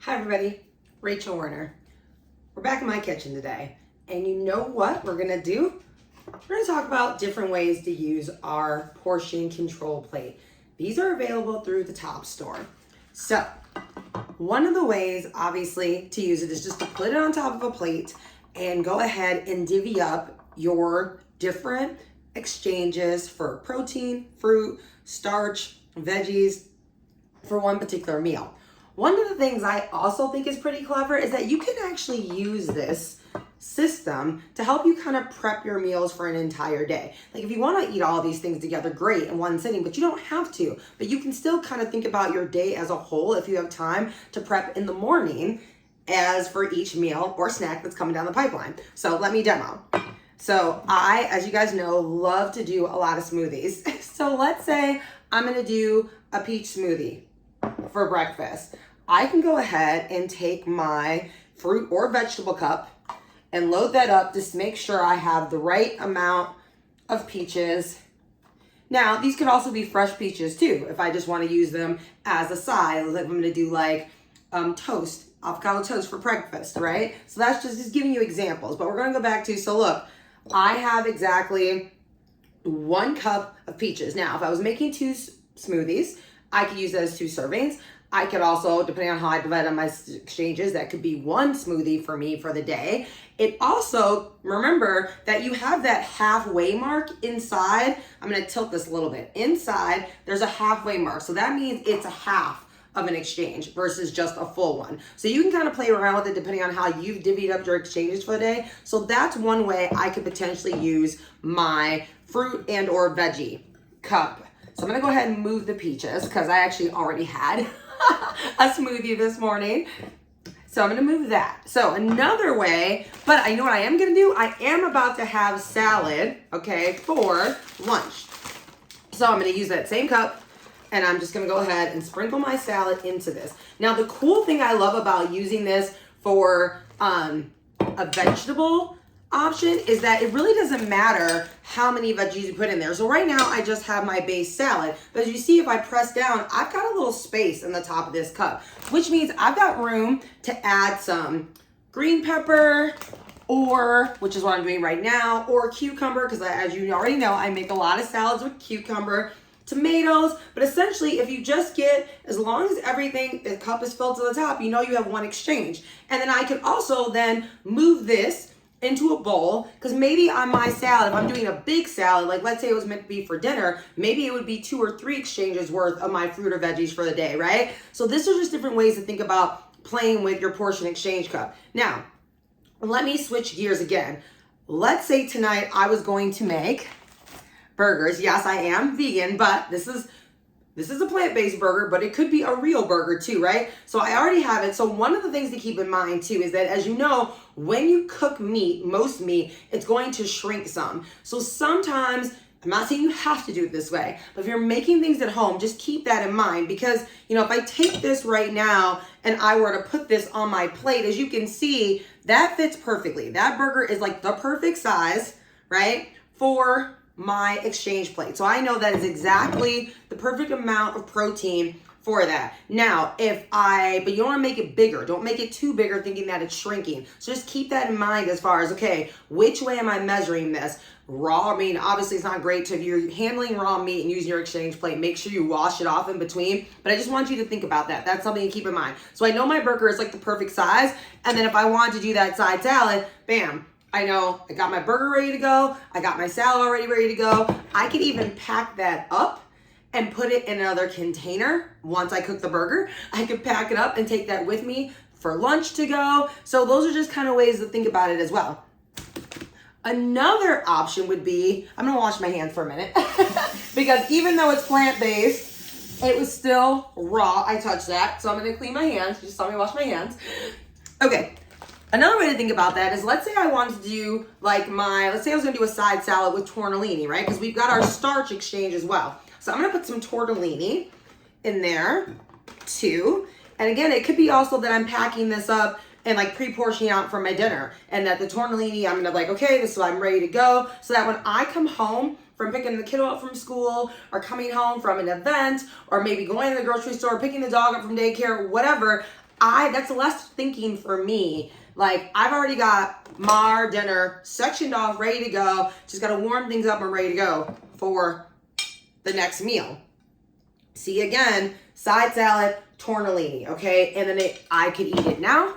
Hi everybody, Rachel Werner. We're back in my kitchen today, and you know what we're gonna do? We're gonna talk about different ways to use our portion control plate. These are available through the Top store. So, one of the ways, obviously, to use it is just to put it on top of a plate and go ahead and divvy up your different exchanges for protein, fruit, starch, veggies for one particular meal. One of the things I also think is pretty clever is that you can actually use this system to help you kind of prep your meals for an entire day. Like if you want to eat all these things together, great, in one sitting, but you don't have to. But you can still kind of think about your day as a whole if you have time to prep in the morning as for each meal or snack that's coming down the pipeline. So let me demo. So I, as you guys know, love to do a lot of smoothies. So let's say I'm going to do a peach smoothie for breakfast. I can go ahead and take my fruit or vegetable cup and load that up just to make sure I have the right amount of peaches. Now, these could also be fresh peaches too, if I just want to use them as a side. Like I'm going to do like toast, avocado toast for breakfast, right? So that's just giving you examples, but we're going to go back to, so look, I have exactly 1 cup of peaches. Now, if I was making 2 smoothies, I could use that as 2 servings. I could also, depending on how I divide on my exchanges, that could be 1 smoothie for me for the day. It also, remember that you have that halfway mark inside. I'm gonna tilt this a little bit. Inside, there's a halfway mark. So that means it's a half of an exchange versus just a full one. So you can kind of play around with it depending on how you've divvied up your exchanges for the day. So that's one way I could potentially use my fruit and or veggie cup. So I'm gonna go ahead and move the peaches because I actually already had a smoothie this morning. So I'm gonna move that. So another way, but you know what I am gonna do? I am about to have salad, okay, for lunch. So I'm gonna use that same cup and I'm just gonna go ahead and sprinkle my salad into this. Now the cool thing I love about using this for a vegetable option is that it really doesn't matter how many veggies you put in there. So right now I just have my base salad, but as you see, if I press down, I've got a little space in the top of this cup, which means I've got room to add some green pepper, or, which is what I'm doing right now, or cucumber, because as you already know, I make a lot of salads with cucumber, tomatoes, but essentially if you just get, as long as everything, the cup is filled to the top, you know you have 1 exchange. And then I can also then move this into a bowl, because maybe on my salad, if I'm doing a big salad, like let's say it was meant to be for dinner, maybe it would be 2 or 3 exchanges worth of my fruit or veggies for the day, right? So this is just different ways to think about playing with your portion exchange cup. Now, let me switch gears again. Let's say tonight I was going to make burgers. Yes, I am vegan, but this is a plant-based burger, but it could be a real burger too, right? So I already have it. So one of the things to keep in mind too is that, as you know, when you cook meat, most meat, it's going to shrink some. So sometimes, I'm not saying you have to do it this way, but if you're making things at home, just keep that in mind, because, you know, if I take this right now and I were to put this on my plate, as you can see, that fits perfectly. That burger is like the perfect size, right, for my exchange plate. So I know that is exactly the perfect amount of protein for that. Now, but you don't want to make it bigger. Don't make it too bigger thinking that it's shrinking. So just keep that in mind as far as, okay, which way am I measuring this? Raw, I mean, obviously it's not great to, if you're handling raw meat and using your exchange plate, make sure you wash it off in between. But I just want you to think about that. That's something to keep in mind. So I know my burger is like the perfect size. And then if I want to do that side salad, bam, I know I got my burger ready to go. I got my salad already ready to go. I can even pack that up and put it in another container. Once I cook the burger, I could pack it up and take that with me for lunch to go. So those are just kind of ways to think about it as well. Another option would be, I'm gonna wash my hands for a minute because even though it's plant-based, it was still raw. I touched that. So I'm gonna clean my hands. You just saw me wash my hands. Okay. Another way to think about that is, let's say I wanted to do like let's say I was gonna do a side salad with tortellini, right? Because we've got our starch exchange as well. So I'm gonna put some tortellini in there too. And again, it could be also that I'm packing this up and like pre-portioning out for my dinner, and that the tortellini, I'm gonna like, okay, this is what I'm ready to go. So that when I come home from picking the kiddo up from school, or coming home from an event, or maybe going to the grocery store, picking the dog up from daycare, whatever, that's less thinking for me. Like, I've already got my dinner sectioned off, ready to go. Just got to warm things up and ready to go for the next meal. See, again, side salad, tortellini, okay? And then I could eat it now,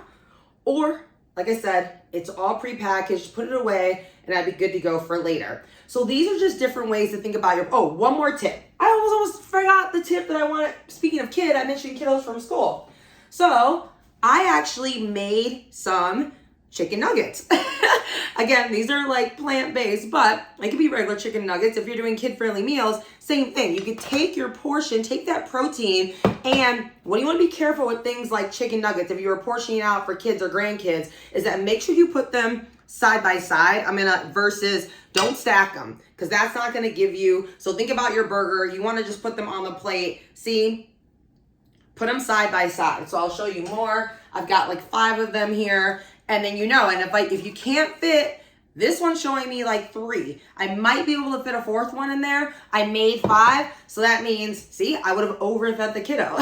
or, like I said, it's all prepackaged, put it away, and I'd be good to go for later. So these are just different ways to think about your, oh, one more tip. I almost forgot the tip that I wanted. Speaking of I mentioned kiddos from school. So I actually made some chicken nuggets. Again, these are like plant-based, but it could be regular chicken nuggets. If you're doing kid-friendly meals, same thing. You could take your portion, take that protein, and what you want to be careful with things like chicken nuggets, if you're portioning out for kids or grandkids, is that make sure you put them side by side. Versus don't stack them, because that's not going to give you, so think about your burger. You want to just put them on the plate. See? Put them side by side. So I'll show you more. I've got like 5 of them here. And then and if you can't fit, this one's showing me like 3. I might be able to fit a 4th one in there. I made 5. So that means, see, I would have overfed the kiddo.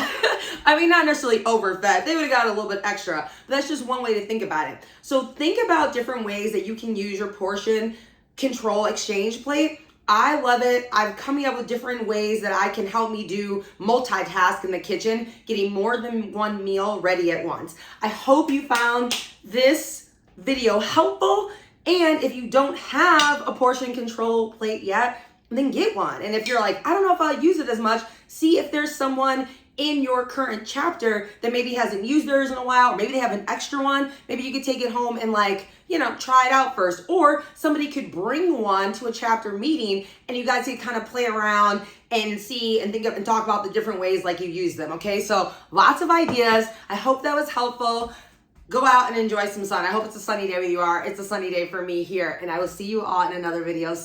I mean, not necessarily overfed. They would have got a little bit extra. But that's just one way to think about it. So think about different ways that you can use your portion control exchange plate. I love it. I'm coming up with different ways that I can help me do multitask in the kitchen, getting more than one meal ready at once. I hope you found this video helpful. And if you don't have a portion control plate yet, then get one. And if you're like, I don't know if I'll use it as much, see if there's someone in your current chapter that maybe hasn't used theirs in a while, or maybe they have an extra one. Maybe you could take it home and try it out first. Or somebody could bring one to a chapter meeting and you guys could kind of play around and see and think of and talk about the different ways like you use them, okay? So lots of ideas. I hope that was helpful. Go out and enjoy some sun. I hope it's a sunny day where you are. It's a sunny day for me here, and I will see you all in another video soon.